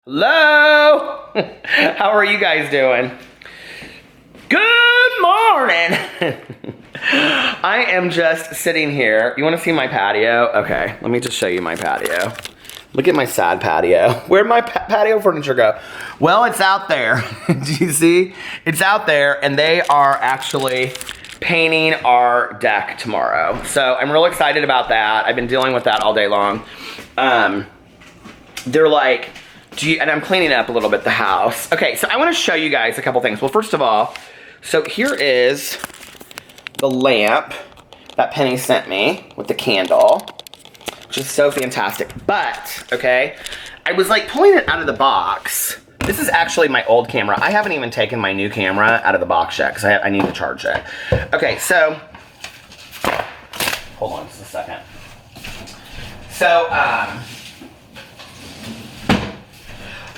Hello! How are you guys doing? Good morning! I am just sitting here. You want to see my patio? Okay, let me just show you my patio. Look at my sad patio. Where'd my patio furniture go? Well, it's out there. Do you see? It's out there, and they are actually painting our deck tomorrow. So I'm real excited about that. I've been dealing with that all day long. They're like, and I'm cleaning up a little bit the house. Okay, so I want to show you guys a couple things. Well, first of all, so here is the lamp that Penny sent me with the candle, which is so fantastic. But, okay, I was like pulling it out of the box. This is actually my old camera. I haven't even taken my new camera out of the box yet because I need to charge it. Okay, so, hold on just a second. So,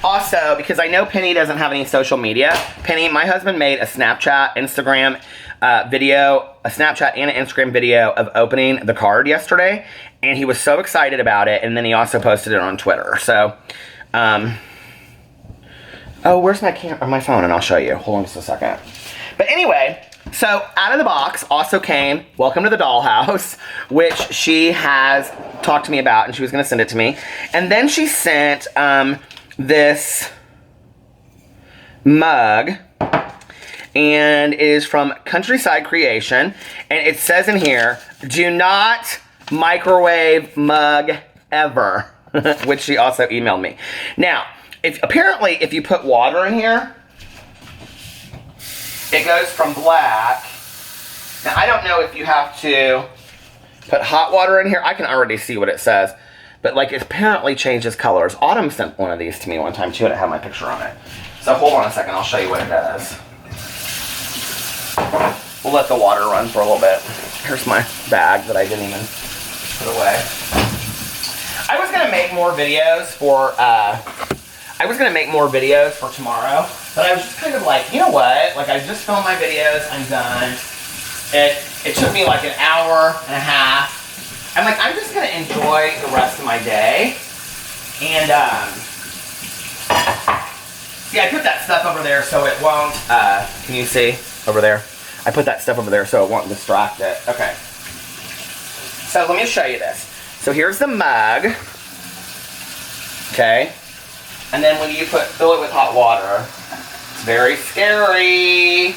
also, because I know Penny doesn't have any social media, Penny, my husband made a Snapchat, Instagram video, a Snapchat and an Instagram video of opening the card yesterday, and he was so excited about it, and then he also posted it on Twitter. So, oh, where's my camera, my phone, and I'll show you. Hold on just a second. But anyway, so out of the box also came Welcome to the Dollhouse, which she has talked to me about, and she was going to send it to me. And then she sent this mug, and it is from Countryside Creation, and it says in here, do not microwave mug ever, which she also emailed me. Now, apparently if you put water in here, it goes from black. Now, I don't know if you have to put hot water in here. I can already see what it says. But, like, it apparently changes colors. Autumn sent one of these to me one time, too, and it had my picture on it. So, hold on a second. I'll show you what it does. We'll let the water run for a little bit. Here's my bag that I didn't even put away. I was going to make more videos for tomorrow. But I was just kind of like, you know what? Like, I just filmed my videos. I'm done. It took me, like, an hour and a half. I'm like, I'm just gonna enjoy the rest of my day. And, yeah, I put that stuff over there so it won't, can you see over there? I put that stuff over there so it won't distract it. Okay. So let me show you this. So here's the mug. Okay. And then when you fill it with hot water, it's very scary.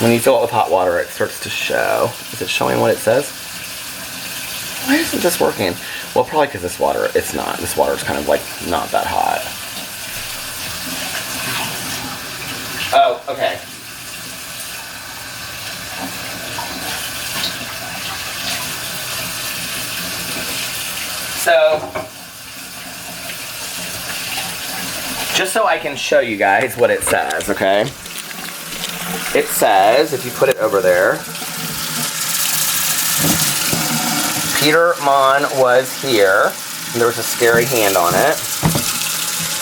When you fill it with hot water, it starts to show. Is it showing what it says? Why isn't this working? Well, probably because this water, it's not. This water is kind of like not that hot. Oh, okay. So, just so I can show you guys what it says, okay? It says, if you put it over there, Peter Monn was here, and there was a scary hand on it.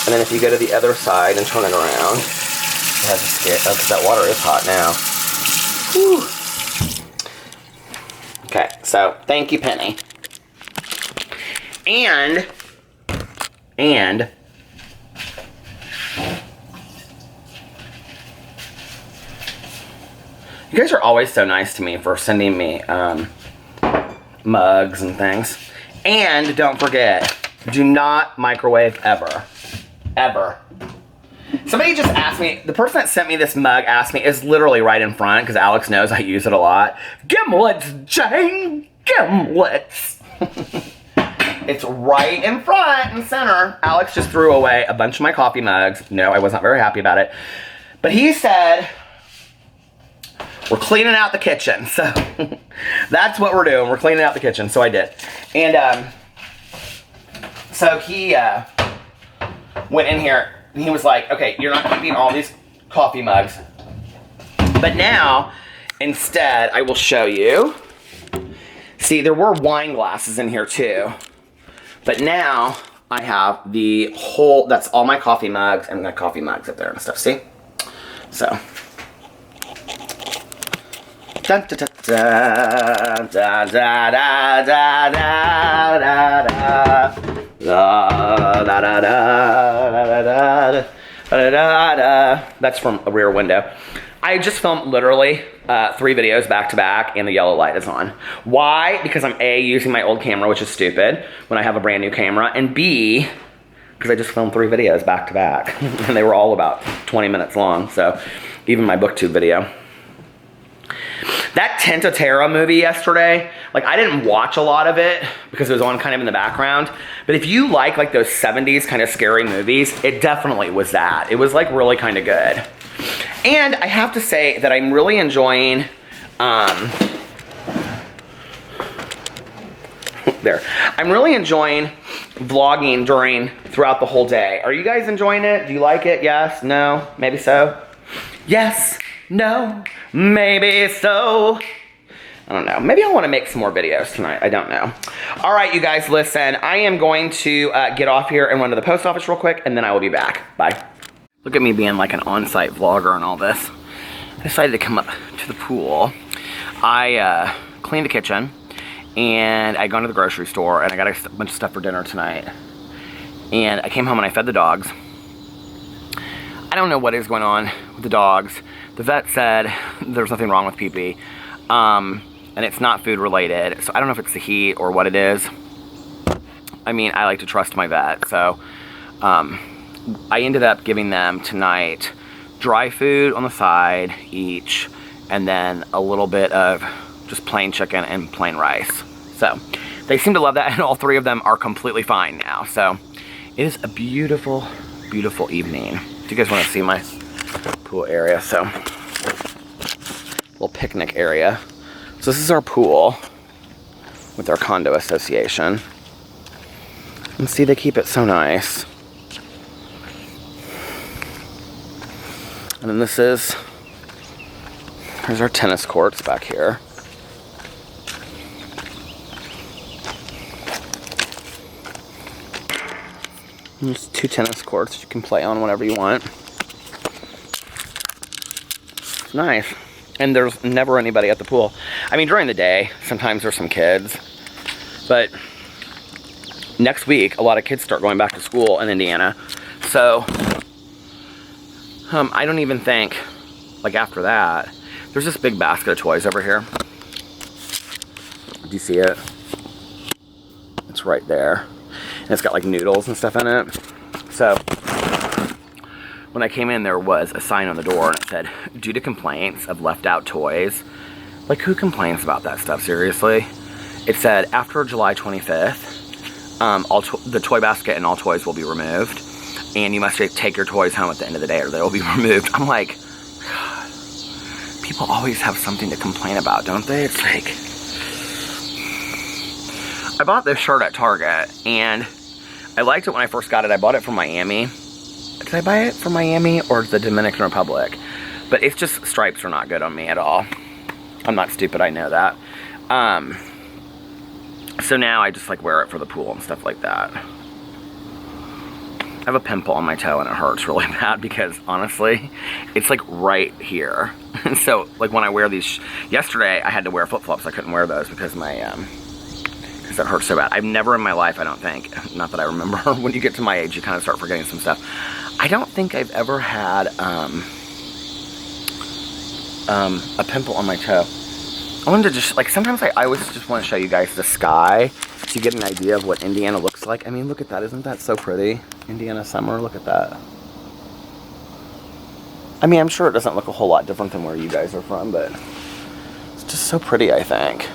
And then if you go to the other side and turn it around, it has a scare, oh, because that water is hot now. Whew. Okay, so thank you, Penny. And you guys are always so nice to me for sending me mugs and things. And don't forget, do not microwave ever. Ever. Somebody just asked me, the person that sent me this mug asked me, is literally right in front, because Alex knows I use it a lot. Gimlets, Jane! Gimlets! It's right in front and center. Alex just threw away a bunch of my coffee mugs. No, I was not very happy about it. But he said, we're cleaning out the kitchen. So that's what we're doing. We're cleaning out the kitchen. So I did. And so he went in here and he was like, okay, you're not keeping all these coffee mugs. But now, instead, I will show you. See, there were wine glasses in here too. But now I have the whole, that's all my coffee mugs and the coffee mugs up there and stuff. See? So. Dun, da, da, da, da, da, da, da, da, da, da. Da, da, da, da, da, da, da, da, da. That's from a Rear Window. I just filmed literally 3 videos back to back and the yellow light is on. Why? Because I'm A, using my old camera, which is stupid when I have a brand new camera, and B, because I just filmed 3 videos back to back and they were all about 20 minutes long. So even my booktube video. That Tinta Terra movie yesterday, like I didn't watch a lot of it because it was on kind of in the background. But if you like those 70s kind of scary movies, it definitely was that. It was like really kind of good. And I have to say that I'm really enjoying, I'm really enjoying vlogging throughout the whole day. Are you guys enjoying it? Do you like it? Yes? No? Maybe so? Yes? No? Maybe so? I don't know. Maybe I want to make some more videos tonight. I don't know. All right, you guys, listen. I am going to get off here and run to the post office real quick, and then I will be back. Bye. Look at me being like an on-site vlogger and all this. I decided to come up to the pool. I cleaned the kitchen, and I gone to the grocery store, and I got a bunch of stuff for dinner tonight. And I came home and I fed the dogs. I don't know what is going on with the dogs. The vet said there's nothing wrong with pee-pee. And it's not food related. So I don't know if it's the heat or what it is. I mean, I like to trust my vet. So I ended up giving them tonight dry food on the side each, and then a little bit of just plain chicken and plain rice. So they seem to love that, and all 3 of them are completely fine now. So it is a beautiful, beautiful evening. Do you guys want to see my pool area? So little picnic area. So this is our pool with our condo association. And see, they keep it so nice. And then here's our tennis courts back here. And there's 2 tennis courts you can play on whenever you want. It's nice. And there's never anybody at the pool. I mean, during the day, sometimes there's some kids. But next week, a lot of kids start going back to school in Indiana. So I don't even think, like after that, there's this big basket of toys over here. Do you see it? It's right there. And it's got like noodles and stuff in it. So when I came in, there was a sign on the door and it said, due to complaints of left out toys. Like, who complains about that stuff, seriously? It said, after July 25th, the toy basket and all toys will be removed. And you must take your toys home at the end of the day or they will be removed. I'm like, God, people always have something to complain about, don't they? It's like, I bought this shirt at Target and I liked it when I first got it. I bought it from Miami. Did I buy it from Miami or the Dominican Republic? But it's just, stripes are not good on me at all. I'm not stupid, I know that. So now I just like wear it for the pool and stuff like that. I have a pimple on my toe and it hurts really bad because honestly, it's like right here. And so like when I wear these, yesterday I had to wear flip-flops. I couldn't wear those because my, because it hurts so bad. I've never in my life, I don't think, not that I remember, when you get to my age, you kind of start forgetting some stuff. I don't think I've ever had a pimple on my toe. I wanted to just, like, sometimes I always just want to show you guys the sky so you get an idea of what Indiana looks like. I mean, look at that. Isn't that so pretty? Indiana summer, look at that. I mean, I'm sure it doesn't look a whole lot different than where you guys are from, but it's just so pretty, I think.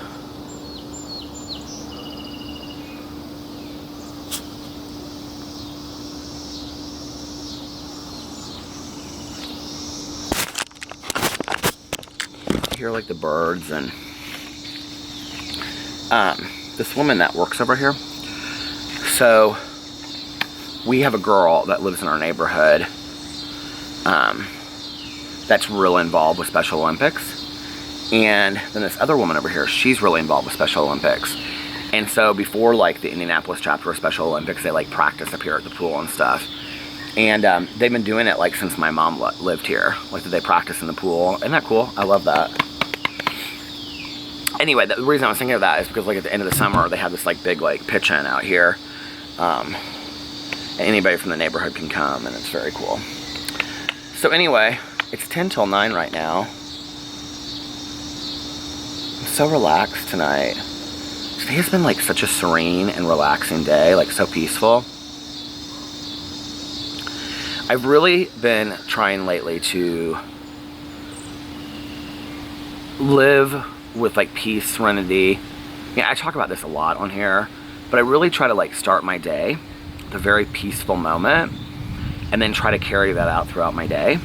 Hear like the birds and this woman that works over here. So we have a girl that lives in our neighborhood that's really involved with Special Olympics, and then this other woman over here, she's really involved with Special Olympics. And so before like the Indianapolis chapter of Special Olympics, they like practice up here at the pool and stuff. And they've been doing it like since my mom lived here. Like they practice in the pool. Isn't that cool? I love that. Anyway, the reason I was thinking of that is because like at the end of the summer, they have this like big like pitch-in out here. Anybody from the neighborhood can come, and it's very cool. So anyway, it's 10 till 9 right now. I'm so relaxed tonight. Today has been like such a serene and relaxing day, like so peaceful. I've really been trying lately to live with like peace, serenity. Yeah, I talk about this a lot on here, but I really try to like start my day with a very peaceful moment and then try to carry that out throughout my day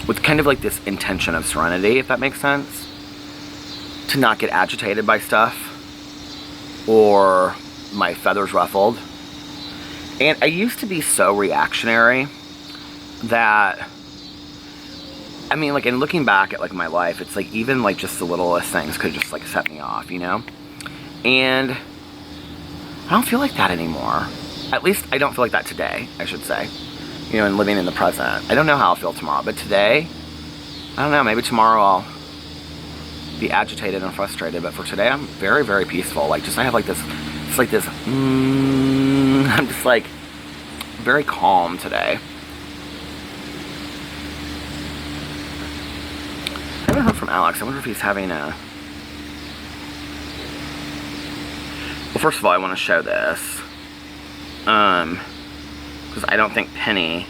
with kind of like this intention of serenity, if that makes sense. To not get agitated by stuff or my feathers ruffled. And I used to be so reactionary that, I mean, like, in looking back at, like, my life, it's, like, even, like, just the littlest things could just, like, set me off, you know? And I don't feel like that anymore. At least I don't feel like that today, I should say. You know, and living in the present. I don't know how I'll feel tomorrow, but today, I don't know, maybe tomorrow I'll be agitated and frustrated, but for today, I'm very, very peaceful. Like, just, I have, like, this, it's like this, I'm just, like, very calm today. I haven't heard from Alex. I wonder if he's having a... Well, first of all, I want to show this. Because I don't think Penny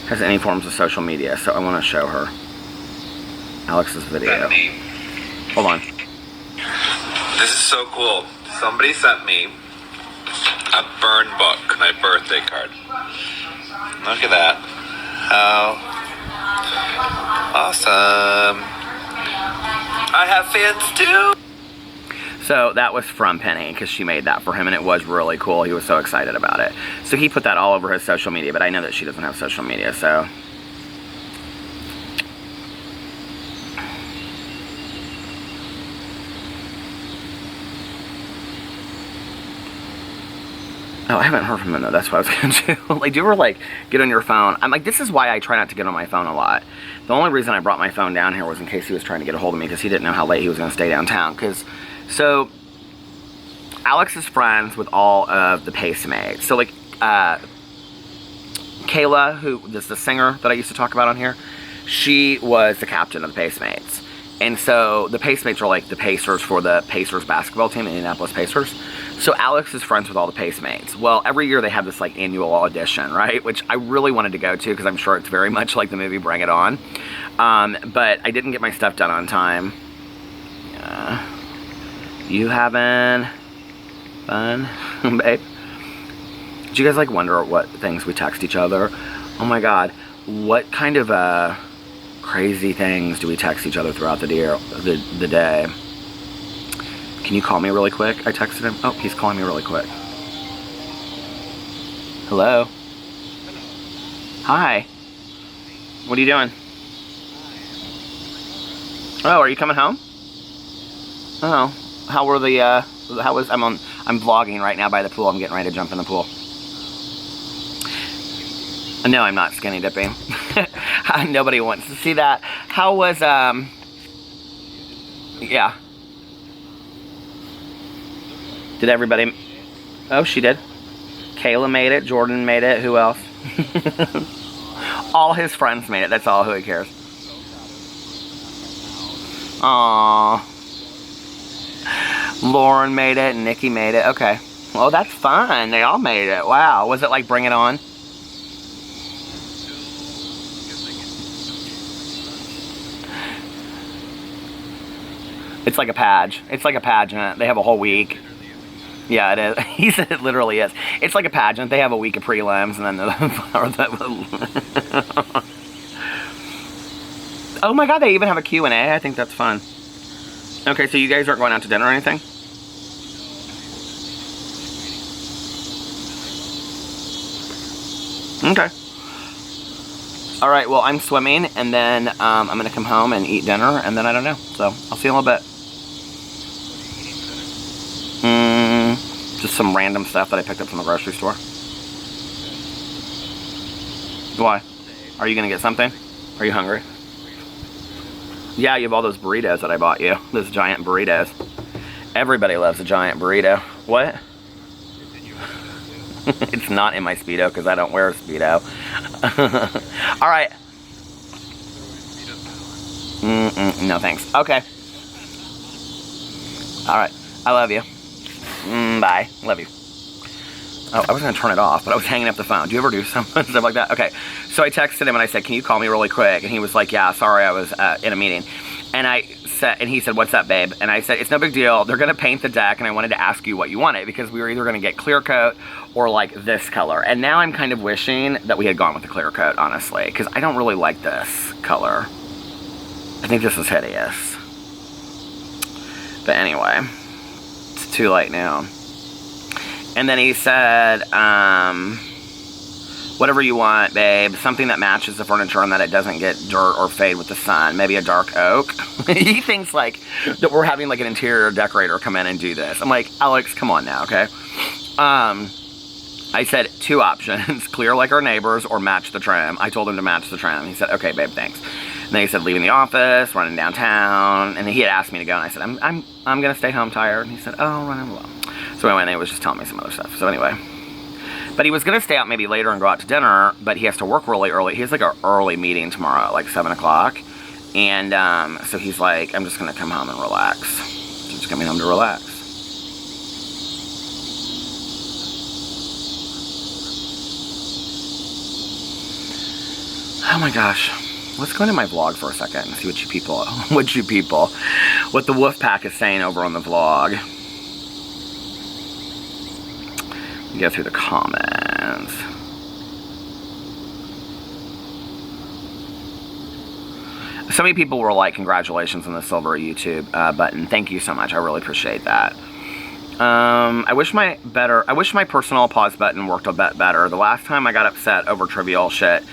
has any forms of social media, so I want to show her Alex's video. Hold on. This is so cool. Somebody sent me a burn book, my birthday card. Look at that. How awesome. I have fans too. So that was from Penny, because she made that for him, and it was really cool. He was so excited about it. So he put that all over his social media, but I know that she doesn't have social media, so... Oh, I haven't heard from him, though. That's what I was going to do. Like, do you ever, like, get on your phone? I'm like, this is why I try not to get on my phone a lot. The only reason I brought my phone down here was in case he was trying to get a hold of me, because he didn't know how late he was going to stay downtown. So, Alex is friends with all of the Pacemates. So, like, Kayla, who is the singer that I used to talk about on here, she was the captain of the Pacemates. And so the Pacemates are like the Pacers for the Pacers basketball team, the Indianapolis Pacers. So Alex is friends with all the Pacemates. Well, every year they have this like annual audition, right? Which I really wanted to go to because I'm sure it's very much like the movie Bring It On. But I didn't get my stuff done on time. You having fun, babe? Do you guys like wonder what things we text each other? Oh my God, what kind of crazy things do we text each other throughout the day? Can you call me really quick? I texted him. Oh, he's calling me really quick. Hello? Hi. What are you doing? Oh, are you coming home? Oh, how were the, I'm vlogging right now by the pool. I'm getting ready to jump in the pool. No, I'm not skinny dipping. Nobody wants to see that. How was, yeah. Did everybody, oh, she did. Kayla made it, Jordan made it, who else? All his friends made it, that's all who cares. Aww. Lauren made it, and Nikki made it, okay. Well, that's fun, they all made it, wow. Was it like Bring It On? It's like a pageant. It's like a pageant. They have a whole week. Yeah, it is. He said it literally is. It's like a pageant. They have a week of prelims and then oh my God, they even have a Q&A. I think that's fun. Okay, so you guys aren't going out to dinner or anything? Okay. All right, well, I'm swimming, and then I'm going to come home and eat dinner, and then I don't know. So, I'll see you in a little bit. Just some random stuff that I picked up from the grocery store. Why? Are you going to get something? Are you hungry? Yeah, you have all those burritos that I bought you. Those giant burritos. Everybody loves a giant burrito. What? It's not in my Speedo because I don't wear a Speedo. All right. No thanks. Okay. All right. I love you. Bye. Love you. Oh, I was going to turn it off, but I was hanging up the phone. Do you ever do something stuff like that? Okay. So I texted him and I said, can you call me really quick? And he was like, yeah, sorry, I was in a meeting. And he said, what's up, babe? And I said, it's no big deal. They're going to paint the deck, and I wanted to ask you what you wanted, because we were either going to get clear coat or like this color. And now I'm kind of wishing that we had gone with the clear coat, honestly, because I don't really like this color. I think this is hideous. But anyway, it's too late now. And then he said, whatever you want, babe. Something that matches the furniture and that it doesn't get dirt or fade with the sun. Maybe a dark oak. He thinks like that we're having like an interior decorator come in and do this. I'm like, Alex, come on now, okay? I said 2 options. Clear like our neighbors or match the trim. I told him to match the trim. He said, okay, babe, thanks. And then he said, leaving the office, running downtown. And he had asked me to go, and I said, I'm going to stay home tired. And he said, oh, running alone. So anyway, and he was just telling me some other stuff. So anyway. But he was going to stay out maybe later and go out to dinner, but he has to work really early. He has like an early meeting tomorrow at like 7 o'clock. And so he's like, I'm just going to come home and relax. I'm just coming home to relax. Oh my gosh. Let's go into my vlog for a second and see what what the wolf pack is saying over on the vlog. Go through the comments. So many people were like, congratulations on the silver YouTube button. Thank you so much. I really appreciate that. I wish my personal pause button worked a bit better. The last time I got upset over trivial shit,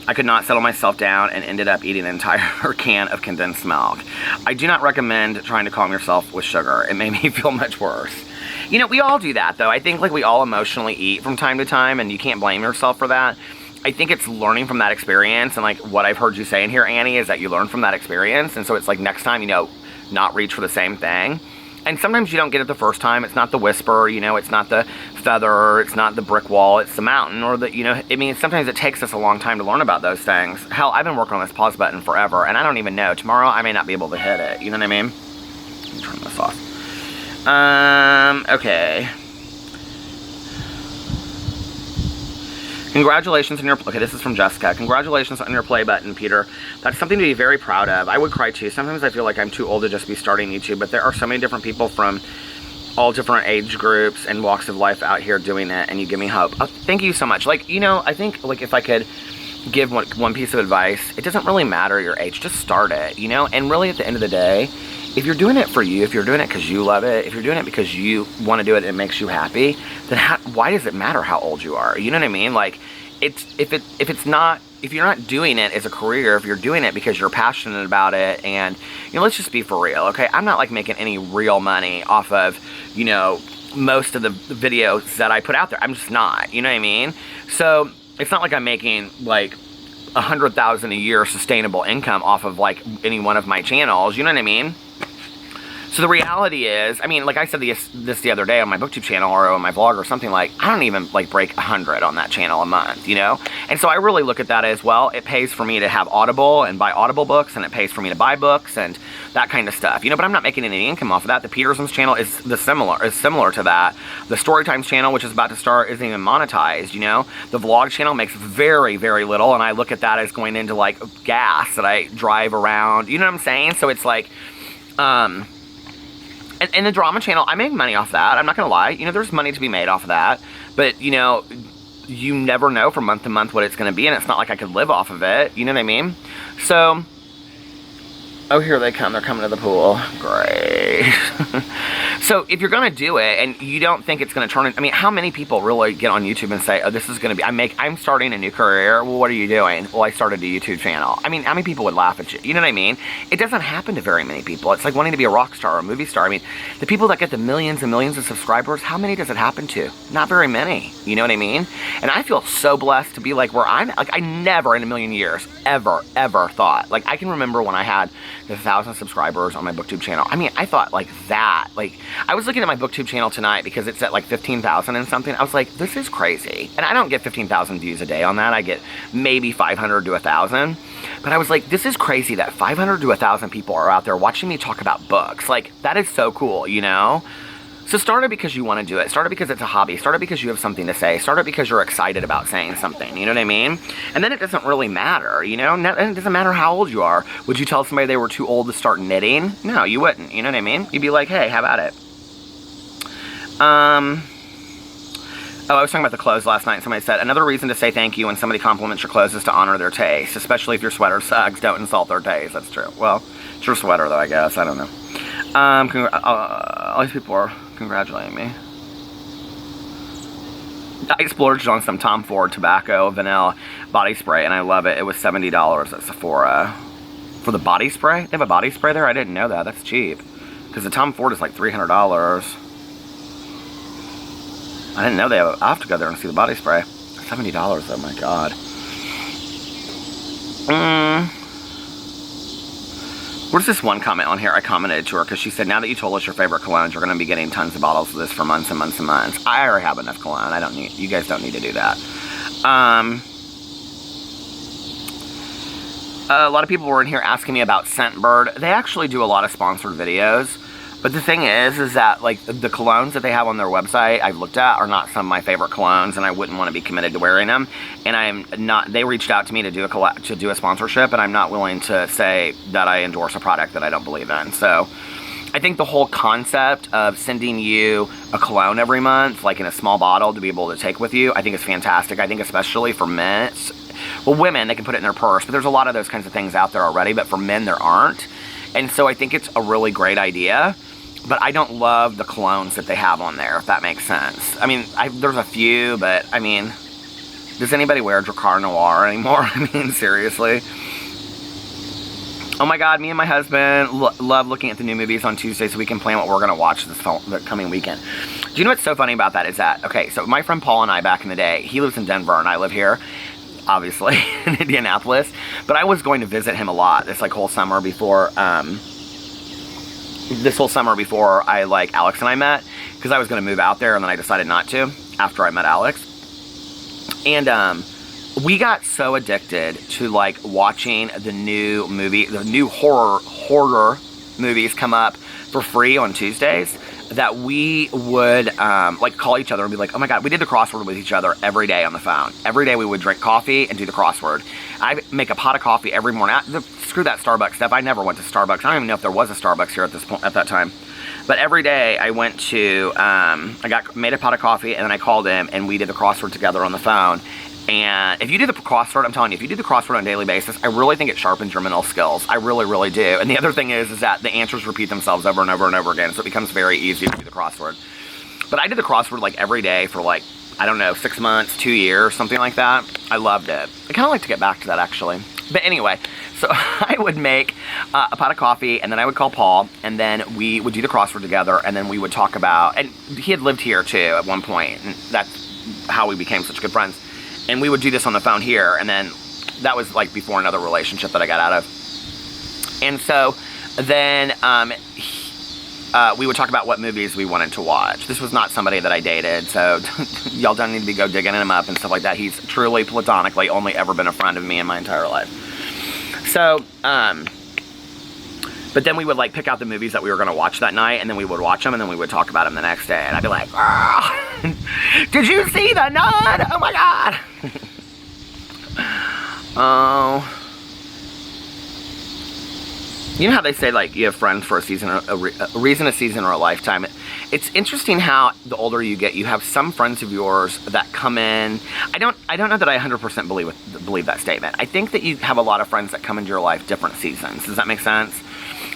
I could not settle myself down and ended up eating an entire can of condensed milk. I do not recommend trying to calm yourself with sugar. It made me feel much worse. You know, we all do that, though. I think, like, we all emotionally eat from time to time, and you can't blame yourself for that. I think it's learning from that experience, and, like, what I've heard you say in here, Annie, is that you learn from that experience, and so it's, like, next time, you know, not reach for the same thing. And sometimes you don't get it the first time. It's not the whisper, you know, it's not the feather, it's not the brick wall, it's the mountain, or the, you know, I mean, sometimes it takes us a long time to learn about those things. Hell, I've been working on this pause button forever, and I don't even know. Tomorrow, I may not be able to hit it, you know what I mean? Let me turn this off. Okay. Congratulations on your, okay, this is from Jessica. Congratulations on your play button, Peter. That's something to be very proud of. I would cry too. Sometimes I feel like I'm too old to just be starting YouTube, but there are so many different people from all different age groups and walks of life out here doing it, and you give me hope. Oh, thank you so much. Like, you know, I think, like, if I could give one piece of advice, it doesn't really matter your age. Just start it, you know? And really, at the end of the day, if you're doing it for you, if you're doing it because you love it, if you're doing it because you want to do it and it makes you happy, then why does it matter how old you are? You know what I mean? Like, if you're not doing it as a career, if you're doing it because you're passionate about it, and, you know, let's just be for real, okay? I'm not, like, making any real money off of, you know, most of the videos that I put out there. I'm just not, you know what I mean? So it's not like I'm making, like, $100,000 a year sustainable income off of, like, any one of my channels, you know what I mean? So the reality is, I mean, like I said this the other day on my BookTube channel or on my vlog or something, like, I don't even, like, break 100 on that channel a month, you know? And so I really look at that as, well, it pays for me to have Audible and buy Audible books, and it pays for me to buy books and that kind of stuff, you know? But I'm not making any income off of that. The Peterson's channel is similar to that. The Storytimes channel, which is about to start, isn't even monetized, you know? The vlog channel makes very, very little, and I look at that as going into, like, gas that I drive around, you know what I'm saying? So it's like, and the drama channel, I make money off that. I'm not going to lie. You know, there's money to be made off of that. But, you know, you never know from month to month what it's going to be. And it's not like I could live off of it. You know what I mean? So, oh, here they come. They're coming to the pool. Great. So, if you're going to do it and you don't think it's going to turn in, I mean, how many people really get on YouTube and say, oh, this is going to be, I'm starting a new career. Well, what are you doing? Well, I started a YouTube channel. I mean, how many people would laugh at you? You know what I mean? It doesn't happen to very many people. It's like wanting to be a rock star or a movie star. I mean, the people that get the millions and millions of subscribers, how many does it happen to? Not very many. You know what I mean? And I feel so blessed to be like where I'm, like, I never in a million years ever thought, like, I can remember when I had 1,000 subscribers on my BookTube channel. I mean, I thought like that, like, I was looking at my booktube channel tonight because it's at like 15,000 and something. I was like, this is crazy. And I don't get 15,000 views a day on that. I get maybe 500 to 1,000. But I was like, this is crazy that 500 to 1,000 people are out there watching me talk about books. Like, that is so cool, you know? So start it because you want to do it. Start it because it's a hobby. Start it because you have something to say. Start it because you're excited about saying something. You know what I mean? And then it doesn't really matter, you know? And it doesn't matter how old you are. Would you tell somebody they were too old to start knitting? No, you wouldn't. You know what I mean? You'd be like, hey, how about it? Oh, I was talking about the clothes last night. Somebody said, another reason to say thank you when somebody compliments your clothes is to honor their taste. Especially if your sweater sucks. Don't insult their taste. That's true. Well, it's your sweater, though, I guess. I don't know. All these people are congratulating me. I splurged on some Tom Ford tobacco vanilla body spray, and I love it. It was $70 at Sephora. For the body spray? They have a body spray there? I didn't know that. That's cheap. Because the Tom Ford is like $300. I didn't know they have. I'll have to go there and see the body spray. $70, oh my god. Where's this one comment on here? I commented to her because she said, now that you told us your favorite colognes, you're going to be getting tons of bottles of this for months and months and months. I already have enough cologne. I don't need, you guys don't need to do that. A lot of people were in here asking me about Scentbird. They actually do a lot of sponsored videos. But the thing is that, like, the colognes that they have on their website I've looked at are not some of my favorite colognes, and I wouldn't want to be committed to wearing them. And I'm not, they reached out to me to do a sponsorship, and I'm not willing to say that I endorse a product that I don't believe in. So I think the whole concept of sending you a cologne every month, like in a small bottle to be able to take with you, I think is fantastic. I think especially for men, well, women, they can put it in their purse, but there's a lot of those kinds of things out there already, but for men, there aren't. And so I think it's a really great idea. But I don't love the colognes that they have on there, if that makes sense. I mean, there's a few, but, I mean, does anybody wear Dracar Noir anymore? I mean, seriously. Oh my god, me and my husband love looking at the new movies on Tuesday so we can plan what we're going to watch the coming weekend. Do you know what's so funny about that is that, okay, so my friend Paul and I back in the day, he lives in Denver and I live here, obviously, in Indianapolis. But I was going to visit him a lot this, like, whole summer before, Alex and I met, because I was going to move out there, and then I decided not to after I met Alex. And we got so addicted to, like, watching the new horror movies come up for free on Tuesdays, that we would like call each other and be like, oh my god, we did the crossword with each other every day on the phone. Every day we would drink coffee and do the crossword. I make a pot of coffee every morning. Screw that Starbucks stuff. I never went to Starbucks. I don't even know if there was a Starbucks here at that time. But every day I went to, made a pot of coffee, and then I called him and we did the crossword together on the phone. And if you do the crossword, I'm telling you, if you do the crossword on a daily basis, I really think it sharpens your mental skills. I really, really do. And the other thing is that the answers repeat themselves over and over and over again, so it becomes very easy to do the crossword. But I did the crossword, like, every day for, like, I don't know, 6 months, 2 years, something like that. I loved it. I kind of like to get back to that, actually. But anyway, so I would make a pot of coffee, and then I would call Paul, and then we would do the crossword together, and then we would talk about, and he had lived here, too, at one point, and that's how we became such good friends. And we would do this on the phone here, and then that was, like, before another relationship that I got out of. And so then we would talk about what movies we wanted to watch. This was not somebody that I dated, so y'all don't need to go digging him up and stuff like that. He's truly platonically only ever been a friend of me in my entire life. So, but then we would, like, pick out the movies that we were going to watch that night, and then we would watch them, and then we would talk about them the next day. And I'd be like, oh, did you see the nun? Oh my god. Oh. You know how they say, like, you have friends for a season, a reason, a season, or a lifetime? It's interesting how the older you get, you have some friends of yours that come in. I don't know that I 100% believe that statement. I think that you have a lot of friends that come into your life different seasons. Does that make sense?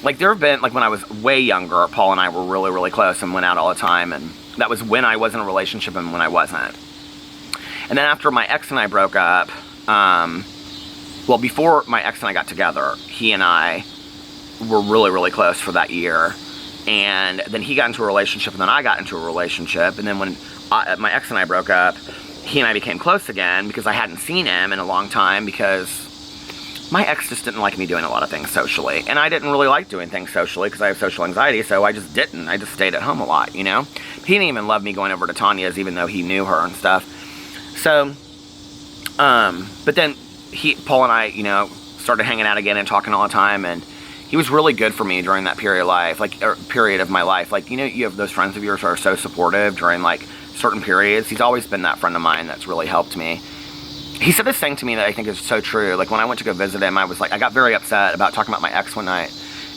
Like, there have been, like, when I was way younger, Paul and I were really, really close and went out all the time, and that was when I was in a relationship and when I wasn't. And then after my ex and I broke up, well, before my ex and I got together, he and I were really, really close for that year. And then he got into a relationship, and then I got into a relationship. And then when my ex and I broke up, he and I became close again because I hadn't seen him in a long time because my ex just didn't like me doing a lot of things socially. And I didn't really like doing things socially because I have social anxiety, so I just didn't. I just stayed at home a lot, you know? He didn't even love me going over to Tanya's, even though he knew her and stuff. So, but then Paul and I, you know, started hanging out again and talking all the time, and he was really good for me during that period of life, period of my life. Like, you know, you have those friends of yours who are so supportive during, like, certain periods. He's always been that friend of mine that's really helped me. He said this thing to me that I think is so true. Like, when I went to go visit him, I was like, I got very upset about talking about my ex one night.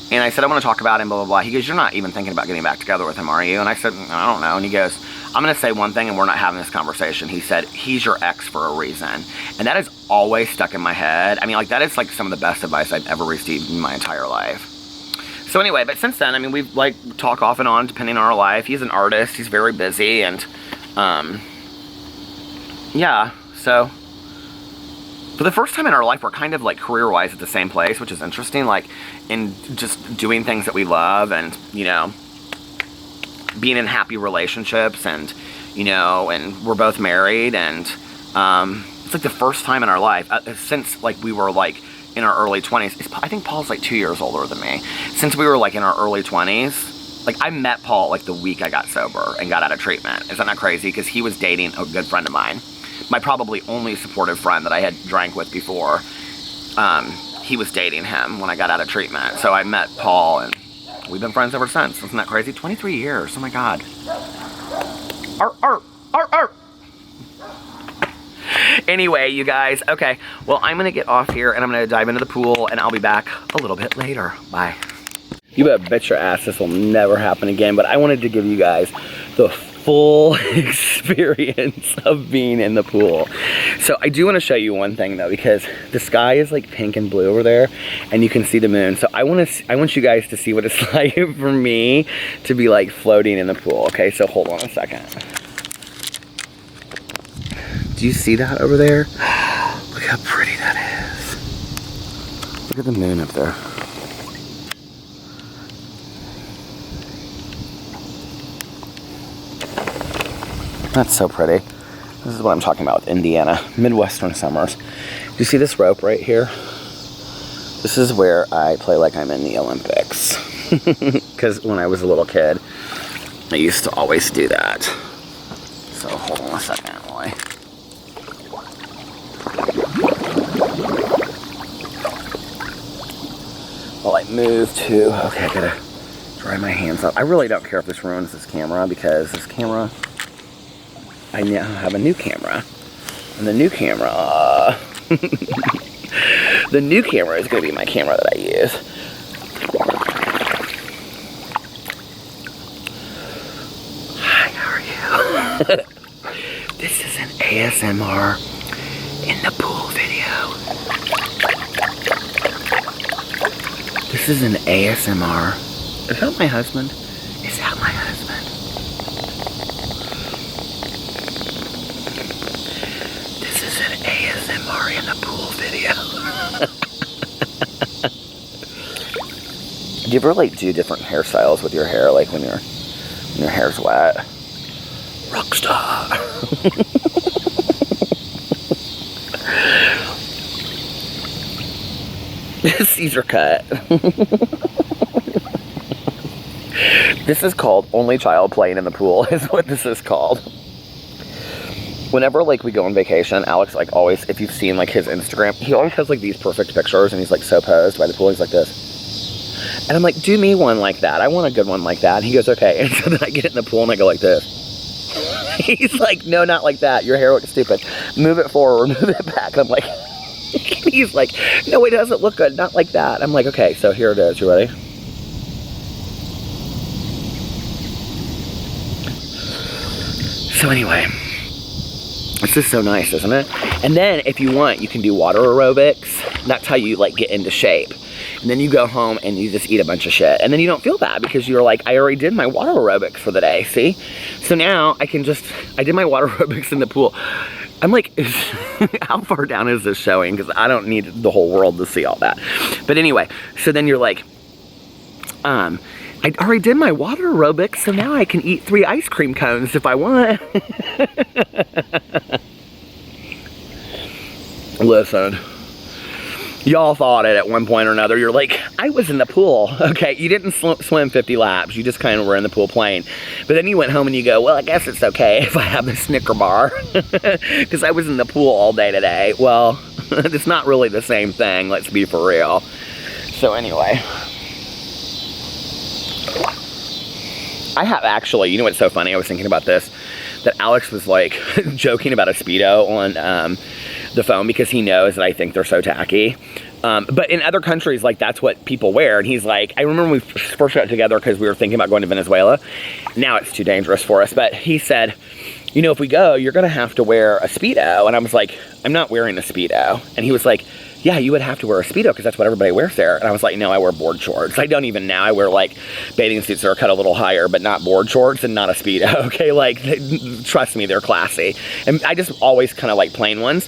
And I said, I want to talk about him, blah, blah, blah. He goes, you're not even thinking about getting back together with him, are you? And I said, I don't know. And he goes, I'm going to say one thing and we're not having this conversation. He said, he's your ex for a reason. And that has always stuck in my head. I mean, like, that is, like, some of the best advice I've ever received in my entire life. So anyway, but since then, I mean, we've, like, talk off and on depending on our life. He's an artist. He's very busy. And, yeah, so for the first time in our life, we're kind of, like, career-wise at the same place, which is interesting, like, in just doing things that we love and, you know, being in happy relationships and, you know, and we're both married, and it's, like, the first time in our life, since, like, we were, like, in our early 20s. I think Paul's, like, 2 years older than me. Since we were, like, in our early 20s, like, I met Paul, like, the week I got sober and got out of treatment. Isn't that crazy? Because he was dating a good friend of mine. My probably only supportive friend that I had drank with before, he was dating him when I got out of treatment. So I met Paul, and we've been friends ever since. Isn't that crazy? 23 years. Oh my God. Art. Anyway, you guys. Okay. Well, I'm going to get off here, and I'm going to dive into the pool, and I'll be back a little bit later. Bye. You better bet your ass this will never happen again, but I wanted to give you guys the full experience of being in the pool. So I do want to show you one thing though, because the sky is like pink and blue over there and you can see the moon. So I want you guys to see what it's like for me to be like floating in the pool. Okay, so hold on a second. Do you see that over there? Look how pretty that is. Look at the moon up there. That's so pretty. This is what I'm talking about with Indiana, Midwestern summers. Do you see this rope right here? This is where I play like I'm in the Olympics. Because when I was a little kid, I used to always do that. So hold on a second, boy. Well, I move to, okay, I gotta dry my hands up. I really don't care if this ruins this camera, because this camera, I now have a new camera, and the new camera, the new camera is going to be my camera that I use. Hi, how are you? This is an ASMR in the pool video. This is an ASMR. Is that my husband? Is that my husband? ASMR in the pool video. Do you ever like do different hairstyles with your hair, like when your hair's wet? Rockstar. Caesar cut. This is called only child playing in the pool, is what this is called. Whenever, like, we go on vacation, Alex, like, always, if you've seen, like, his Instagram, he always has, like, these perfect pictures, and he's, like, so posed by the pool. He's like this. And I'm like, do me one like that. I want a good one like that. And he goes, okay. And so then I get in the pool, and I go like this. He's like, no, not like that. Your hair looks stupid. Move it forward, move it back. And I'm like, he's like, no, it doesn't look good. Not like that. I'm like, okay, so here it is. You ready? So anyway, it's just so nice, isn't it? And then if you want, you can do water aerobics. That's how you like get into shape. And then you go home and you just eat a bunch of shit. And then you don't feel bad because you're like, I already did my water aerobics for the day, see? So now I did my water aerobics in the pool. I'm like, how far down is this showing? Because I don't need the whole world to see all that. But anyway, so then you're like, I already did my water aerobics, so now I can eat 3 ice cream cones if I want. Listen, Y'all thought it at one point or another. You're like, I was in the pool. Okay, you didn't swim 50 laps. You just kind of were in the pool playing. But then you went home and you go, well, I guess it's okay if I have the Snicker bar. Because I was in the pool all day today. Well, it's not really the same thing. Let's be for real. So anyway. I have actually, you know what's so funny? I was thinking about this. That Alex was like joking about a Speedo on the phone because he knows that I think they're so tacky. But in other countries, like, that's what people wear. And he's like, I remember when we first got together because we were thinking about going to Venezuela. Now it's too dangerous for us. But he said, you know, if we go, you're going to have to wear a Speedo. And I was like, I'm not wearing a Speedo. And he was like, yeah, you would have to wear a Speedo because that's what everybody wears there. And I was like, no, I wear board shorts. I don't even now. I wear like bathing suits that are cut a little higher, but not board shorts and not a Speedo. Okay, like, trust me, they're classy. And I just always kind of like plain ones.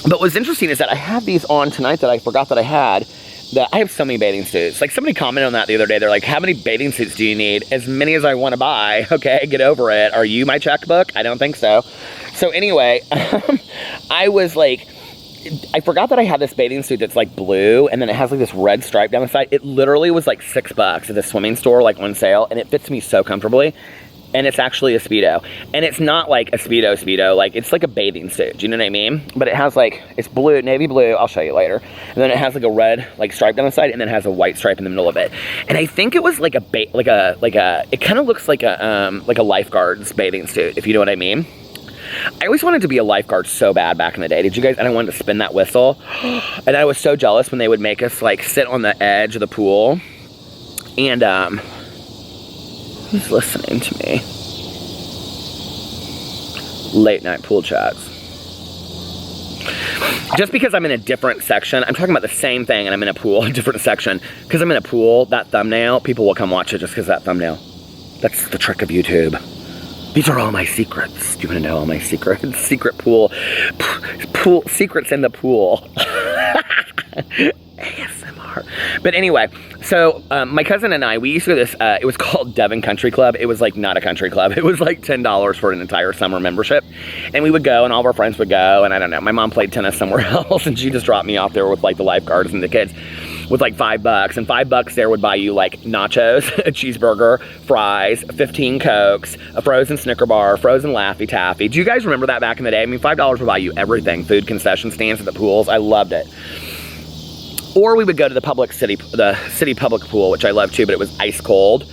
But what's interesting is that I have these on tonight that I forgot that I had. That I have so many bathing suits. Like, somebody commented on that the other day. They're like, how many bathing suits do you need? As many as I want to buy. Okay, get over it. Are you my checkbook? I don't think so. So anyway, I was like, I forgot that I had this bathing suit that's like blue, and then it has like this red stripe down the side. It literally was like $6 at the swimming store, like on sale, and it fits me so comfortably. And it's actually a Speedo. And it's not like a Speedo, like, it's like a bathing suit, do you know what I mean? But it has like, it's blue, navy blue, I'll show you later. And then it has like a red, like, stripe down the side, and then it has a white stripe in the middle of it. And I think it was like it kind of looks like a lifeguard's bathing suit, if you know what I mean. I always wanted to be a lifeguard so bad back in the day. Did you guys? And I wanted to spin that whistle. And I was so jealous when they would make us like sit on the edge of the pool. And who's listening to me? Late night pool chats. Just because I'm in a different section, I'm talking about the same thing and I'm in a pool, a different section. Because I'm in a pool, that thumbnail, people will come watch it just because of that thumbnail. That's the trick of YouTube. These are all my secrets. Do you want to know all my secrets? Secret pool secrets in the pool. ASMR. But anyway, so my cousin and I, we used to go to this, it was called Devon Country Club. It was like not a country club. It was like $10 for an entire summer membership. And we would go and all of our friends would go. And I don't know, my mom played tennis somewhere else and she just dropped me off there with like the lifeguards and the kids with like $5. And $5 there would buy you like nachos, a cheeseburger, fries, 15 Cokes, a frozen Snicker bar, frozen Laffy Taffy. Do you guys remember that back in the day? I mean, $5 would buy you everything. Food concession stands at the pools. I loved it. Or we would go to the city public pool, which I love too, but it was ice cold.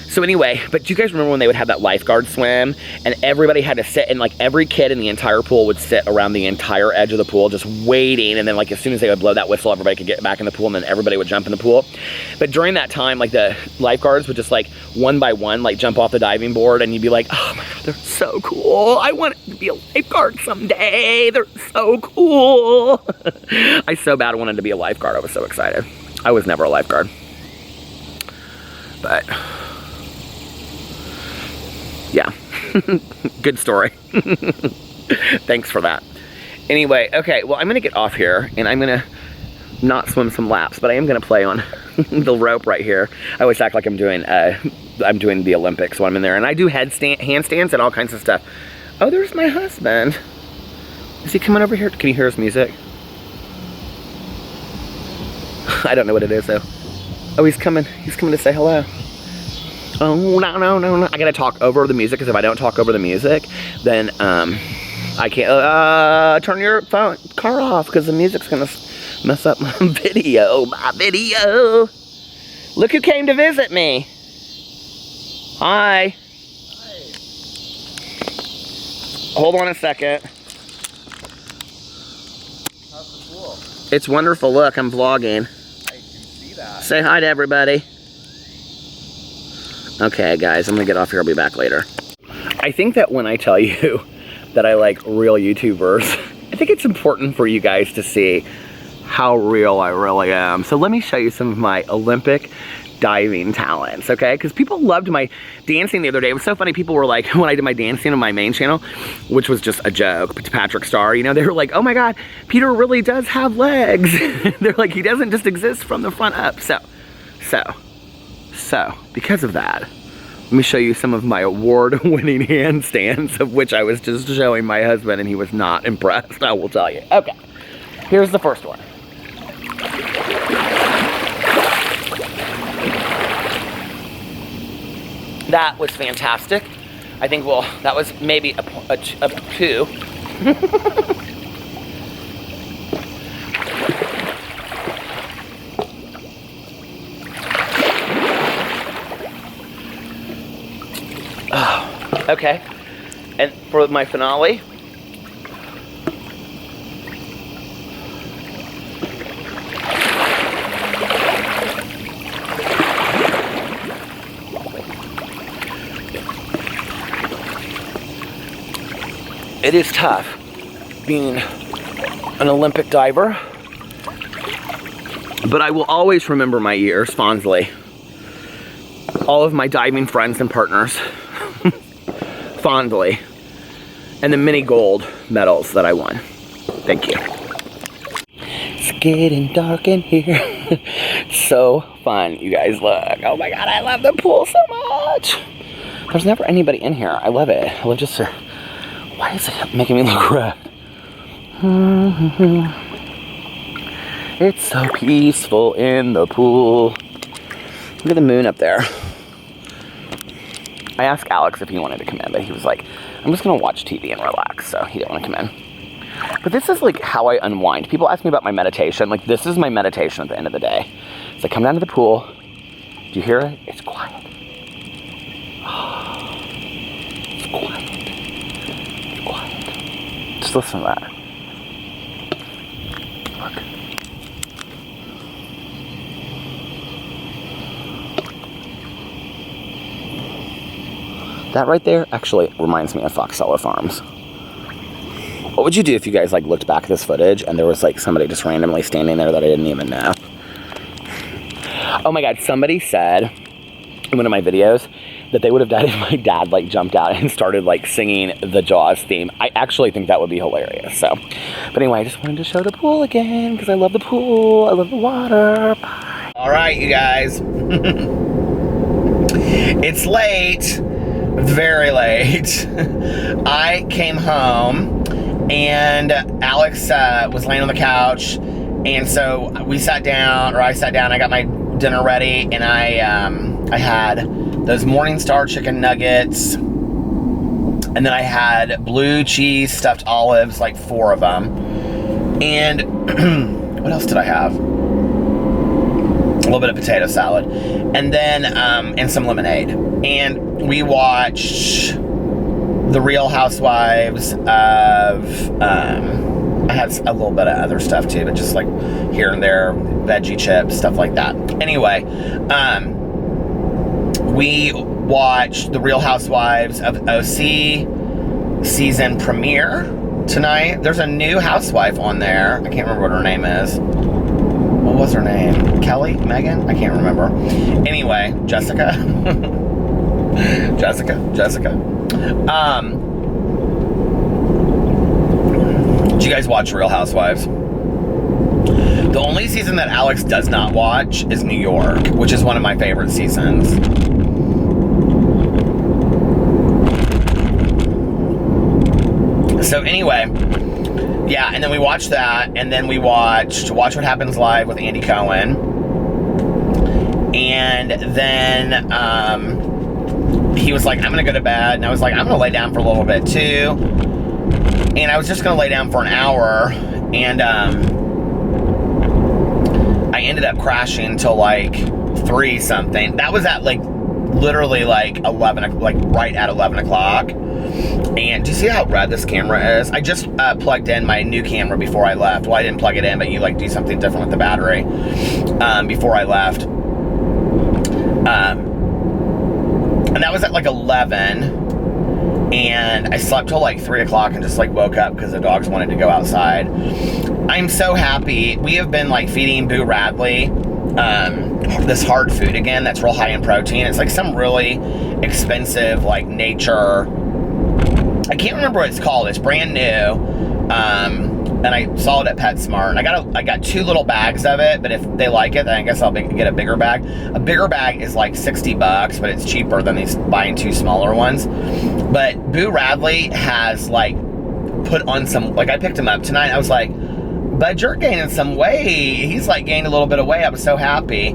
So anyway, but do you guys remember when they would have that lifeguard swim and everybody had to sit, and like every kid in the entire pool would sit around the entire edge of the pool just waiting, and then like as soon as they would blow that whistle, everybody could get back in the pool and then everybody would jump in the pool. But during that time, like the lifeguards would just like one by one like jump off the diving board and you'd be like, oh my God, they're so cool. I want to be a lifeguard someday. They're so cool. I so bad wanted to be a lifeguard. I was so excited. I was never a lifeguard. But yeah, good story. Thanks for that. Anyway, okay, well, I'm gonna get off here and I'm gonna not swim some laps, but I am gonna play on the rope right here. I always act like I'm doing the Olympics when I'm in there, and I do handstands and all kinds of stuff. Oh, there's my husband. Is he coming over here? Can you hear his music? I don't know what it is though. Oh, he's coming to say hello. Oh, no. I gotta talk over the music, because if I don't talk over the music, then I can't turn your car off, because the music's gonna mess up my video. Look who came to visit me. Hi. Hold on a second. How's the pool? It's wonderful. Look, I'm vlogging. I can see that. Say hi to everybody. Okay, guys, I'm gonna get off here. I'll be back later. I think that when I tell you that I like real YouTubers, I think it's important for you guys to see how real I really am. So let me show you some of my Olympic diving talents, okay? Because people loved my dancing the other day. It was so funny. People were like, when I did my dancing on my main channel, which was just a joke to Patrick Starr, you know, they were like, oh my God, Peter really does have legs. They're like, he doesn't just exist from the front up. So, because of that, let me show you some of my award-winning handstands, of which I was just showing my husband, and he was not impressed, I will tell you. Okay, here's the first one. That was fantastic. I think, well, that was maybe a 2. Oh, okay. And for my finale, it is tough being an Olympic diver, but I will always remember my years fondly. All of my diving friends and partners fondly, and the many gold medals that I won. Thank you. It's getting dark in here. It's so fun, you guys. Look. Oh my God, I love the pool so much. There's never anybody in here. I love it. I love just. Why is it making me look red? It's so peaceful in the pool. Look at the moon up there. I asked Alex if he wanted to come in, but he was like, I'm just gonna watch TV and relax, so he didn't want to come in. But this is like how I unwind. People ask me about my meditation. Like, this is my meditation at the end of the day. So I come down to the pool. Do you hear it? It's quiet. It's quiet. It's quiet. Just listen to that. Look. That right there actually reminds me of Foxella Farms. What would you do if you guys like looked back at this footage and there was like somebody just randomly standing there that I didn't even know? Oh my God, somebody said in one of my videos that they would have died if my dad like jumped out and started like singing the Jaws theme. I actually think that would be hilarious. So, but anyway, I just wanted to show the pool again because I love the pool. I love the water. Bye. All right, you guys. It's late. Very late. I came home and Alex was laying on the couch, and so we sat down, or I sat down, I got my dinner ready, and I had those Morningstar chicken nuggets, and then I had blue cheese stuffed olives, like 4 of them, and what else did I have? A little bit of potato salad, and then and some lemonade. And we watched The Real Housewives of I had a little bit of other stuff too, but just like here and there, veggie chips, stuff like that. Anyway, we watched The Real Housewives of OC season premiere tonight. There's a new housewife on there. I can't remember what her name is. What was her name? Kelly? Megan? I can't remember. Anyway, Jessica. Jessica. Did you guys watch Real Housewives? The only season that Alex does not watch is New York, which is one of my favorite seasons. So anyway, yeah, and then we watched that, and then we watched Watch What Happens Live with Andy Cohen. And then he was like, I'm gonna go to bed, and I was like, I'm gonna lay down for a little bit too. And I was just gonna lay down for an hour, and I ended up crashing till like 3 something. That was at like literally like 11, like right at 11 o'clock. And do you see how red this camera is? I just plugged in my new camera before I left. Well, I didn't plug it in, but you like do something different with the battery before I left. And that was at like 11. And I slept till like 3 o'clock and just like woke up because the dogs wanted to go outside. I'm so happy. We have been like feeding Boo Radley this hard food again that's real high in protein. It's like some really expensive like nature, I can't remember what it's called. It's brand new. And I saw it at PetSmart, and I got 2 little bags of it, but if they like it, then I guess I'll get a bigger bag. A bigger bag is like $60, but it's cheaper than these buying 2 smaller ones. But Boo Radley has like put on some, like I picked him up tonight, I was like, But you're gaining some weight. He's like gained a little bit of weight. I was so happy.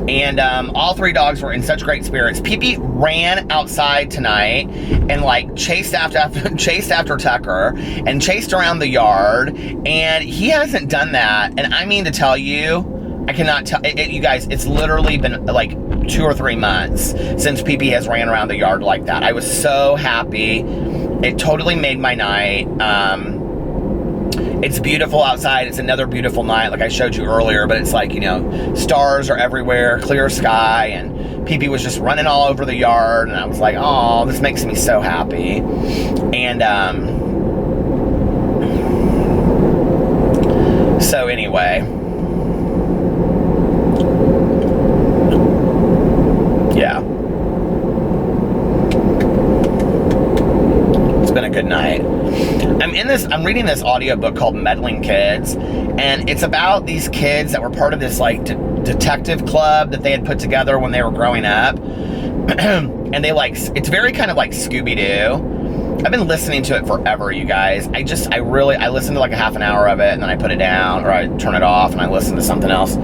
And all 3 dogs were in such great spirits. Pee-Pee ran outside tonight and like chased after Tucker and chased around the yard. And he hasn't done that. And I mean to tell you, I cannot tell you guys, it's literally been like 2 or 3 months since Pee-Pee has ran around the yard like that. I was so happy. It totally made my night. It's beautiful outside. It's another beautiful night, like I showed you earlier, but it's like, you know, stars are everywhere, clear sky, and Pee-Pee was just running all over the yard, and I was like, oh, this makes me so happy. And, so anyway. Yeah. It's been a good night. I'm reading this audiobook called Meddling Kids, and it's about these kids that were part of this like detective club that they had put together when they were growing up. And they like, it's very kind of like Scooby-Doo. I've been listening to it forever, you guys. I listened to like a half an hour of it, and then I put it down, or I turn it off and I listen to something else.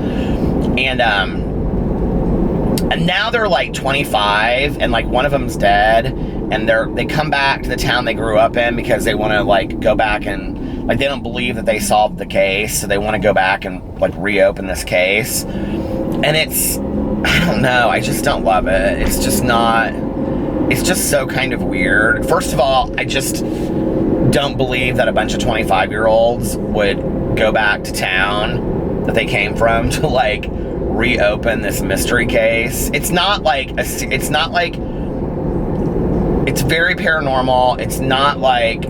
And now they're like 25, and like one of them's dead, and they come back to the town they grew up in because they want to like go back and like they don't believe that they solved the case, so they want to go back and like reopen this case. And it's, I don't know, I just don't love it. It's just so kind of weird. First of all, I just don't believe that a bunch of 25-year-olds would go back to town that they came from to like reopen this mystery case. It's very paranormal. It's not like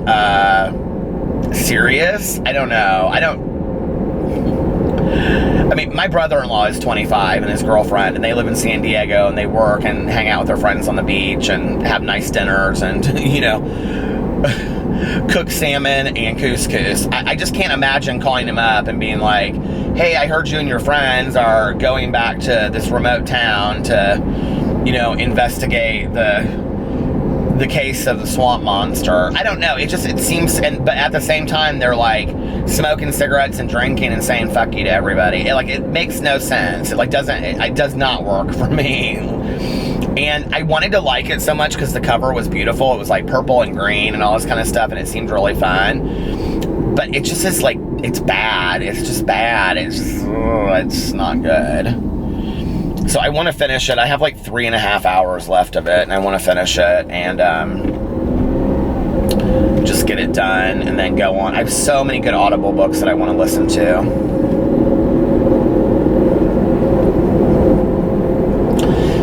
serious. I don't know. I mean, my brother-in-law is 25 and his girlfriend, and they live in San Diego, and they work and hang out with their friends on the beach and have nice dinners and, you know, cook salmon and couscous. I just can't imagine calling him up and being like, hey, I heard you and your friends are going back to this remote town to, you know, investigate the case of the swamp monster. I don't know. It seems, but at the same time, they're like smoking cigarettes and drinking and saying fuck you to everybody. It makes no sense. It does not work for me. And I wanted to like it so much because the cover was beautiful. It was like purple and green and all this kind of stuff, and it seemed really fun. But it just is like, it's bad. It's just bad. It's not good. So I want to finish it. I have like 3.5 hours left of it, and I want to finish it and just get it done and then go on. I have so many good Audible books that I want to listen to.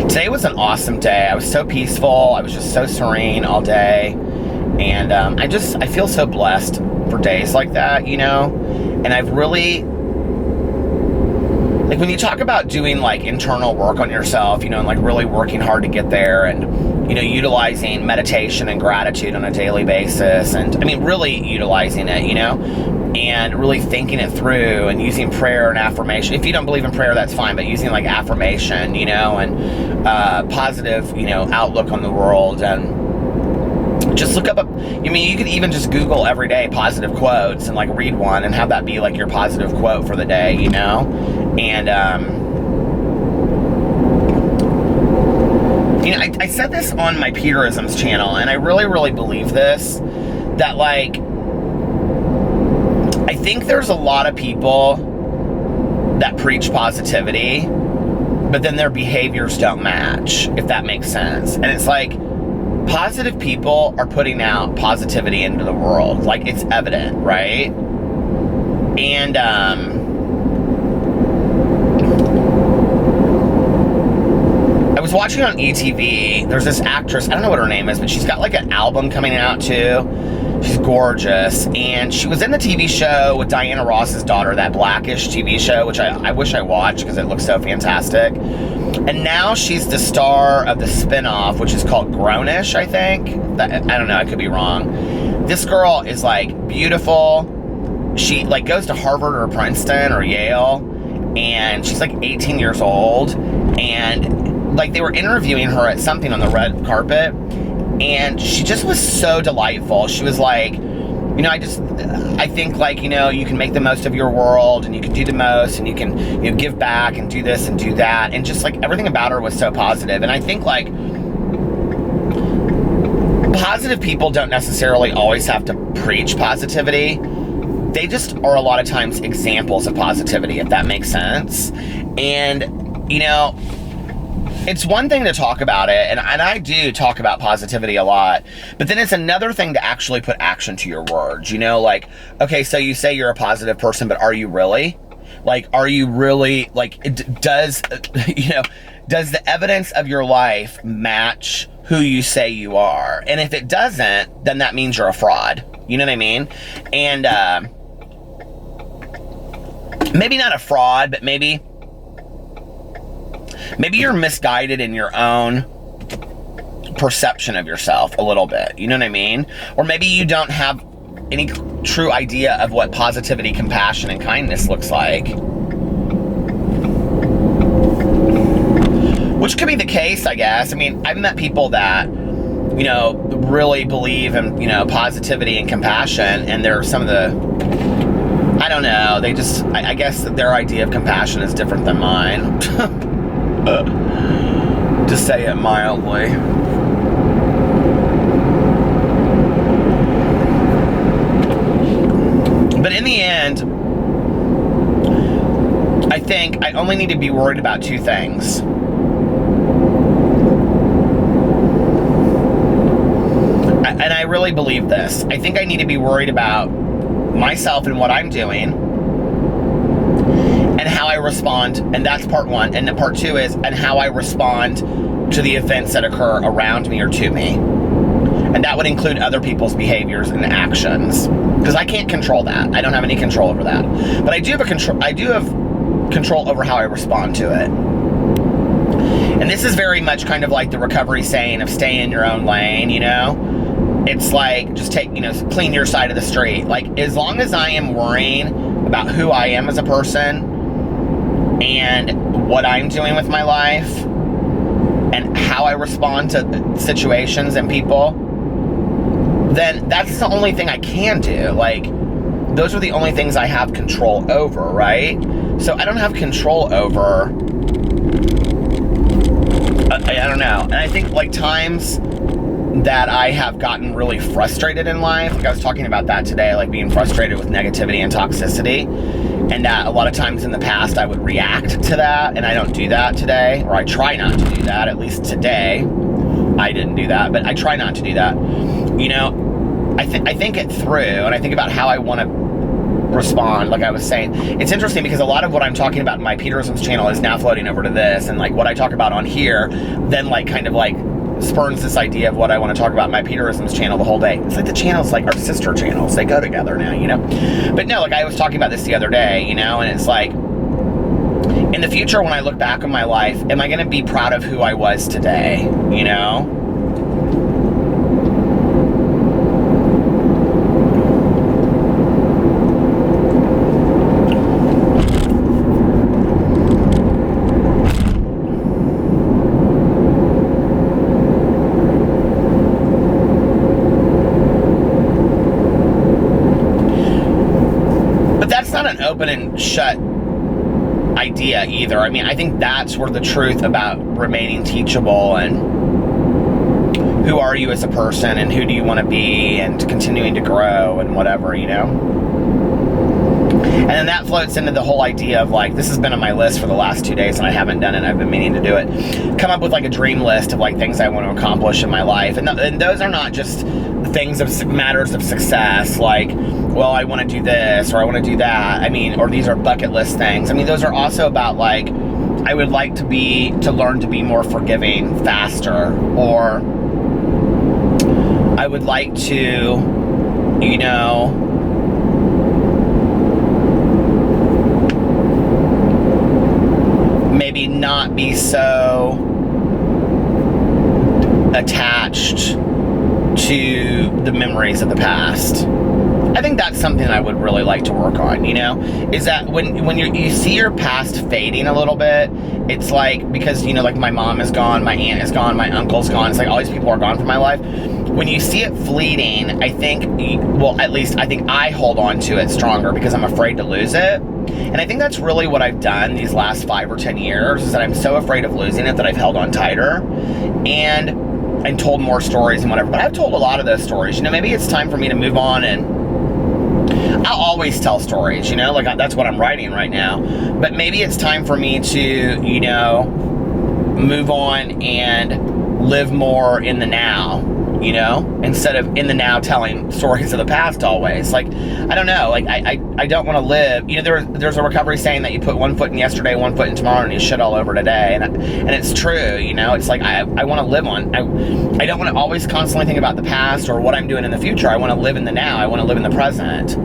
Today was an awesome day. I was so peaceful. I was just so serene all day. And I feel so blessed for days like that, you know? And I've really, like when you talk about doing like internal work on yourself, you know, and like really working hard to get there, and, you know, utilizing meditation and gratitude on a daily basis, and I mean, really utilizing it, you know, and really thinking it through and using prayer and affirmation. If you don't believe in prayer, that's fine, but using like affirmation, you know, and positive, you know, outlook on the world. And just look up you could even just Google every day positive quotes and like read one and have that be like your positive quote for the day, you know? And, you know, I said this on my Peterisms channel, and I really, really believe this, that like, I think there's a lot of people that preach positivity, but then their behaviors don't match, if that makes sense. And it's like, positive people are putting out positivity into the world. Like, it's evident, right? And, I was watching on ETV, there's this actress, I don't know what her name is, but she's got like an album coming out too. She's gorgeous, and she was in the TV show with Diana Ross's daughter, that Blackish TV show, which I wish I watched because it looks so fantastic. And now she's the star of the spinoff, which is called Grownish, I think. I don't know, I could be wrong. This girl is like beautiful. She like goes to Harvard or Princeton or Yale, and she's like 18 years old, and like they were interviewing her at something on the red carpet, and she just was so delightful. She was like, I think like, you can make the most of your world and you can do the most and you can, give back and do this and do that. And just like everything about her was so positive. And I think like positive people don't necessarily always have to preach positivity. They just are a lot of times examples of positivity, if that makes sense. And, it's one thing to talk about it, and I do talk about positivity a lot, but then it's another thing to actually put action to your words, like, okay, so you say you're a positive person, but are you really? Like, are you really, like, does the evidence of your life match who you say you are? And if it doesn't, then that means you're a fraud. You know what I mean? And, maybe not a fraud, but maybe you're misguided in your own perception of yourself a little bit. You know what I mean? Or maybe you don't have any true idea of what positivity, compassion, and kindness looks like. Which could be the case, I guess. I mean, I've met people that, really believe in, positivity and compassion, and they're some of the, I don't know, they just, I guess their idea of compassion is different than mine. To say it mildly. But in the end, I think I only need to be worried about two things. And I really believe this. I think I need to be worried about myself and what I'm doing, and how I respond, and that's part one. And then part two is, and how I respond to the events that occur around me or to me. And that would include other people's behaviors and actions, because I can't control that. I don't have any control over that. But I do have control over how I respond to it. And this is very much kind of like the recovery saying of stay in your own lane, It's like, just take, clean your side of the street. Like, as long as I am worrying about who I am as a person and what I'm doing with my life and how I respond to situations and people, then that's the only thing I can do. Like, those are the only things I have control over, right? So I don't have control over, I don't know. And I think like times that I have gotten really frustrated in life, like I was talking about that today, like being frustrated with negativity and toxicity, and that a lot of times in the past I would react to that, and I don't do that today, or I try not to do that. At least today I didn't do that, but I try not to do that. I think it through, and I think about how I want to respond. Like I was saying, it's interesting because a lot of what I'm talking about in my Peterisms channel is now floating over to this, and like what I talk about on here then like kind of like spurns this idea of what I want to talk about in my Peterisms channel the whole day. It's like the channels like our sister channels, they go together now, But no, like I was talking about this the other day, and it's like, in the future when I look back on my life, am I going to be proud of who I was today, Open and shut idea either. I mean, I think that's where the truth about remaining teachable and who are you as a person and who do you want to be and continuing to grow and whatever, And then that floats into the whole idea of like, this has been on my list for the last 2 days and I haven't done it. I've been meaning to do it. Come up with like a dream list of like things I want to accomplish in my life. And those are not just things of matters of success, like, well, I want to do this or I want to do that. I mean, or these are bucket list things. I mean, those are also about like, I would like to learn to be more forgiving faster, or I would like to, maybe not be so attached to the memories of the past. I think that's something I would really like to work on, is that when you see your past fading a little bit, it's like, because, like my mom is gone, my aunt is gone, my uncle's gone, it's like all these people are gone from my life. when you see it fleeting, I think, well, at least I think I hold on to it stronger because I'm afraid to lose it. And I think that's really what I've done these last 5 or 10 years, is that I'm so afraid of losing it that I've held on tighter and told more stories and whatever. But I've told a lot of those stories. You know, maybe it's time for me to move on, and I'll always tell stories, you know, like that's what I'm writing right now. But maybe it's time for me to, you know, move on and live more in the now, you know, instead of in the now telling stories of the past always. Like, I don't know, like I don't want to live, you know, there's a recovery saying that you put 1 foot in yesterday, 1 foot in tomorrow, and you shit all over today. And it's true, you know, it's like I want to live on, I don't want to always constantly think about the past or what I'm doing in the future. I want to live in the now. I want to live in the present.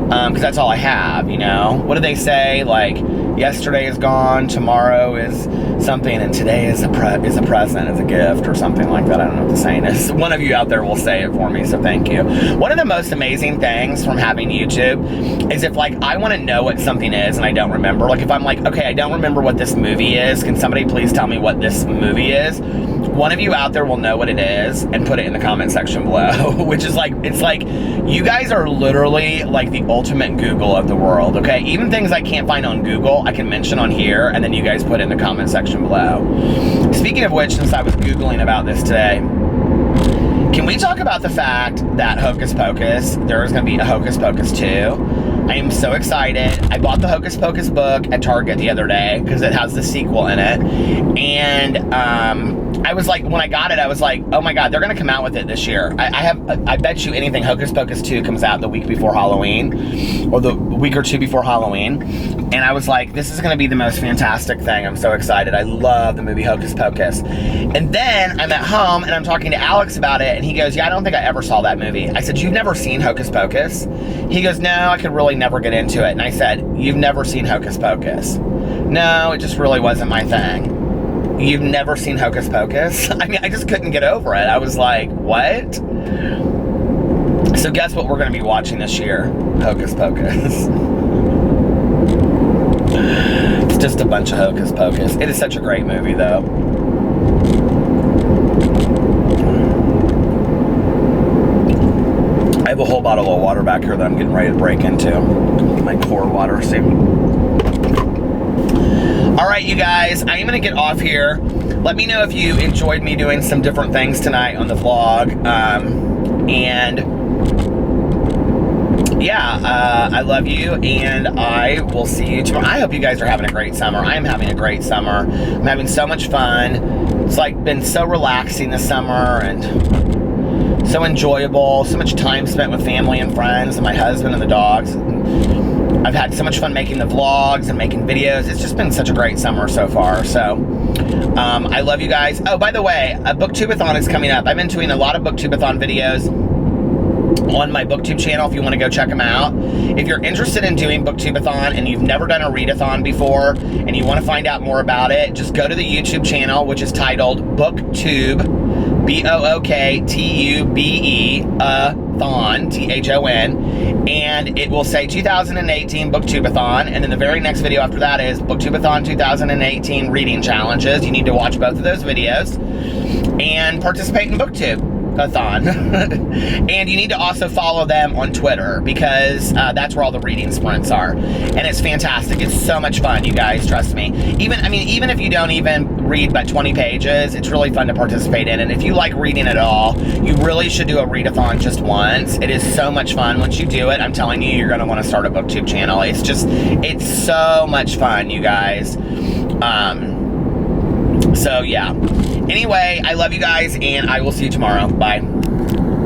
Because that's all I have, you know. What do they say? Like, yesterday is gone, tomorrow is something, and today is a present, is a gift, or something like that. I don't know what the saying is. One of you out there will say it for me, so thank you. One of the most amazing things from having YouTube is if, like, I want to know what something is and I don't remember. Like, if I'm like, okay, I don't remember what this movie is, can somebody please tell me what this movie is? One of you out there will know what it is and put it in the comment section below, which is like, it's like, you guys are literally like the ultimate Google of the world, okay? Even things I can't find on Google, I can mention on here, and then you guys put it in the comment section below. Speaking of which, since I was Googling about this today, can we talk about the fact that Hocus Pocus, there is going to be a Hocus Pocus 2? I am so excited. I bought the Hocus Pocus book at Target the other day because it has the sequel in it. And I was like, when I got it, I was like, oh my God, they're going to come out with it this year. I bet you anything Hocus Pocus 2 comes out the week before Halloween, or the week or two before Halloween. And I was like, this is going to be the most fantastic thing. I'm so excited. I love the movie Hocus Pocus. And then I'm at home and I'm talking to Alex about it, and he goes, yeah, I don't think I ever saw that movie. I said, you've never seen Hocus Pocus? He goes, no, I could really never get into it. And I said, you've never seen Hocus Pocus? No, it just really wasn't my thing. You've never seen Hocus Pocus? I mean, I just couldn't get over it. I was like, what? So guess what we're going to be watching this year? Hocus Pocus. It's just a bunch of Hocus Pocus. It is such a great movie, though. I have a whole bottle of water back here that I'm getting ready to break into. My core water, see? All right, you guys, I am going to get off here. Let me know if you enjoyed me doing some different things tonight on the vlog. I love you, and I will see you tomorrow. I hope you guys are having a great summer. I am having a great summer. I'm having so much fun. It's like been so relaxing this summer and so enjoyable. So much time spent with family and friends and my husband and the dogs. I've had so much fun making the vlogs and making videos. It's just been such a great summer so far. So I love you guys. Oh, by the way, a booktubeathon is coming up. I've been doing a lot of booktubeathon videos on my booktube channel if you want to go check them out. If you're interested in doing booktubeathon and you've never done a readathon before and you want to find out more about it, just go to the YouTube channel, which is titled Booktube, BOOKTUBE, THON, and it will say 2018 Booktubeathon, and then the very next video after that is Booktubeathon 2018 Reading Challenges. You need to watch both of those videos and participate in Booktube. And you need to also follow them on Twitter, because that's where all the reading sprints are, and it's fantastic. It's so much fun, you guys, trust me. Even if you don't even read but 20 pages, it's really fun to participate in. And if you like reading at all, you really should do a readathon just once. It is so much fun. Once you do it, I'm telling you, you're going to want to start a booktube channel. It's so much fun, you guys. So yeah. Anyway, I love you guys, and I will see you tomorrow. Bye.